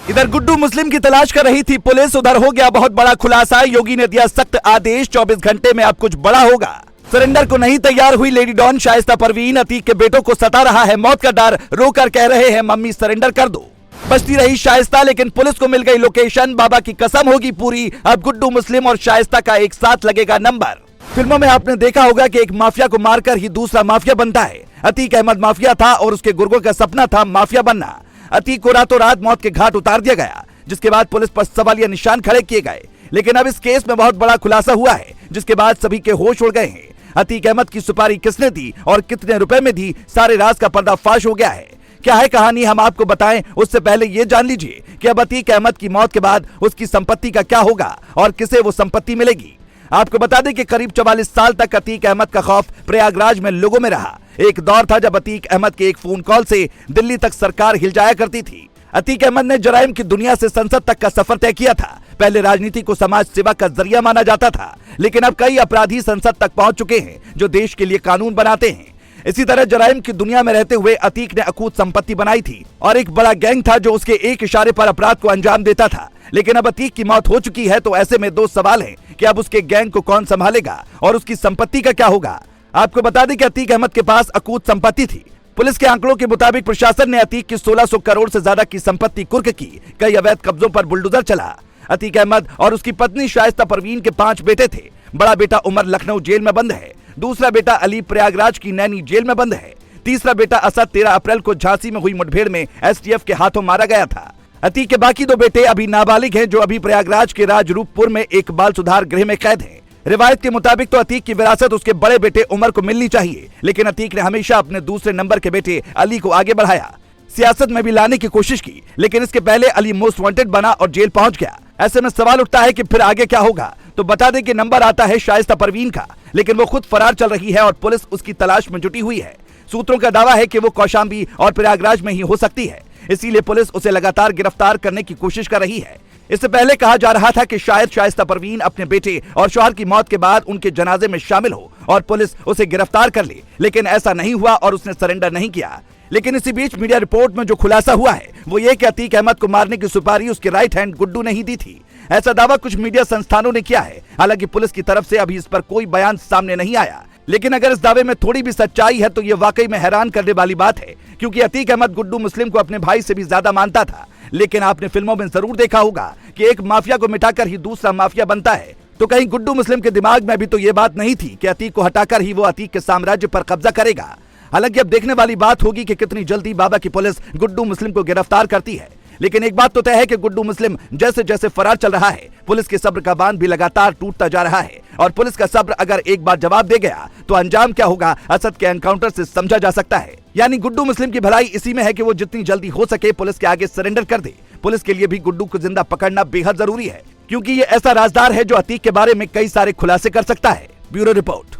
इधर गुड्डू मुस्लिम की तलाश कर रही थी पुलिस, उधर हो गया बहुत बड़ा खुलासा। योगी ने दिया सख्त आदेश, 24 घंटे में अब कुछ बड़ा होगा। सरेंडर को नहीं तैयार हुई लेडी डॉन शाइस्ता परवीन। अतीक के बेटों को सता रहा है मौत का डर, रोकर कह रहे हैं मम्मी सरेंडर कर दो। बचती रही शाइस्ता, लेकिन पुलिस को मिल गई लोकेशन। बाबा की कसम होगी पूरी, अब गुड्डू मुस्लिम और शाइस्ता का एक साथ लगेगा नंबर। फिल्मों में आपने देखा होगा कि एक माफिया को मारकर ही दूसरा माफिया बनता है। अतीक अहमद माफिया था और उसके गुर्गों का सपना था माफिया बनना। अतीक को रातों रात मौत के घाट उतार दिया गया, जिसके बाद पुलिस पर सवालिया निशान खड़े किए गए। लेकिन अब इस केस में बहुत बड़ा खुलासा हुआ है, जिसके बाद सभी के होश उड़ गए हैं। अतीक अहमद की सुपारी किसने दी और कितने रुपए में दी, सारे राज का पर्दाफाश हो गया है। क्या है कहानी, हम आपको बताएं उससे पहले ये जान लीजिए कि अब अतीक अहमद की मौत के बाद उसकी संपत्ति का क्या होगा और किसे वो संपत्ति मिलेगी। आपको बता दें कि करीब 44 साल तक अतीक अहमद का खौफ प्रयागराज में लोगों में रहा। एक दौर था जब अतीक अहमद के एक फोन कॉल से दिल्ली तक सरकार हिल जाया करती थी। अतीक अहमद ने जराइम की दुनिया से संसद तक का सफर तय किया था। पहले राजनीति को समाज सेवा का जरिया माना जाता था, लेकिन अब कई अपराधी संसद तक पहुंच चुके हैं जो देश के लिए कानून बनाते हैं। इसी तरह जराइम की दुनिया में रहते हुए अतीक ने अकूत संपत्ति बनाई थी और एक बड़ा गैंग था जो उसके एक इशारे पर अपराध को अंजाम देता था। लेकिन अब अतीक की मौत हो चुकी है, तो ऐसे में दो सवाल हैं कि अब उसके गैंग को कौन संभालेगा और उसकी संपत्ति का क्या होगा। आपको बता दें कि अतीक अहमद के पास अकूत संपत्ति थी। पुलिस के आंकड़ों के मुताबिक प्रशासन ने अतीक की 1600 करोड़ से ज्यादा की संपत्ति कुर्क की। कई अवैध कब्जों पर बुलडोजर चला। अतीक अहमद और उसकी पत्नी शाइस्ता परवीन के 5 बेटे थे। बड़ा बेटा उमर लखनऊ जेल में बंद है, दूसरा बेटा अली प्रयागराज की नैनी जेल में बंद है, तीसरा बेटा असद 13 अप्रैल को झांसी में हुई मुठभेड़ में एसटीएफ के हाथों मारा गया था। अतीक के बाकी 2 बेटे अभी नाबालिग हैं, जो अभी प्रयागराज के राजरूपपुर में एक बाल सुधार गृह में कैद हैं। रिवायत के मुताबिक तो अतीक की विरासत उसके बड़े बेटे उमर को मिलनी चाहिए, लेकिन अतीक ने हमेशा अपने दूसरे नंबर के बेटे अली को आगे बढ़ाया। सियासत में भी लाने की कोशिश की, लेकिन इसके पहले अली मोस्ट वांटेड बना और जेल पहुंच गया। ऐसे में सवाल उठता है कि फिर आगे क्या होगा। तो बता दें कि नंबर आता है शाइस्ता परवीन का, लेकिन वो खुद फरार चल रही है और पुलिस उसकी तलाश में जुटी हुई है। सूत्रों का दावा है कि वो कौशाम्बी और प्रयागराज में ही हो सकती है, इसीलिए पुलिस उसे लगातार गिरफ्तार करने की कोशिश कर रही है। इससे पहले कहा जा रहा था कि शायद शाइस्ता परवीन अपने बेटे और शौहर की मौत के बाद उनके जनाजे में शामिल हो और पुलिस उसे गिरफ्तार कर ले, लेकिन ऐसा नहीं हुआ और उसने सरेंडर नहीं किया। लेकिन इसी बीच मीडिया रिपोर्ट में जो खुलासा हुआ है वो ये कि अतीक अहमद को मारने की सुपारी उसके राइट हैंड गुड्डू ने ही दी थी। ऐसा दावा कुछ मीडिया संस्थानों ने किया है। हालांकि पुलिस की तरफ से अभी इस पर कोई बयान सामने नहीं आया, लेकिन अगर इस दावे में थोड़ी भी सच्चाई है तो ये वाकई में हैरान करने वाली बात है, क्योंकि अतीक अहमद गुड्डू मुस्लिम को अपने भाई से भी ज्यादा मानता था। लेकिन आपने फिल्मों में जरूर देखा होगा कि एक माफिया को मिटाकर ही दूसरा माफिया बनता है, तो कहीं गुड्डू मुस्लिम के दिमाग में भी तो ये बात नहीं थी कि अतीक को हटाकर ही वो अतीक के साम्राज्य पर कब्जा करेगा। हालांकि अब देखने वाली बात होगी कि कितनी जल्दी बाबा की पुलिस गुड्डू मुस्लिम को गिरफ्तार करती है। लेकिन एक बात तो तय है कि गुड्डू मुस्लिम जैसे जैसे फरार चल रहा है, पुलिस के सब्र का बांध भी लगातार टूटता जा रहा है। और पुलिस का सब्र अगर एक बार जवाब दे गया तो अंजाम क्या होगा असद के एनकाउंटर से समझा जा सकता है। यानी गुड्डू मुस्लिम की भलाई इसी में है कि वो जितनी जल्दी हो सके पुलिस के आगे सरेंडर कर दे। पुलिस के लिए भी गुड्डू को जिंदा पकड़ना बेहद जरूरी है, क्योंकि ये ऐसा राजदार है जो अतीक के बारे में कई सारे खुलासे कर सकता है। Bureau report.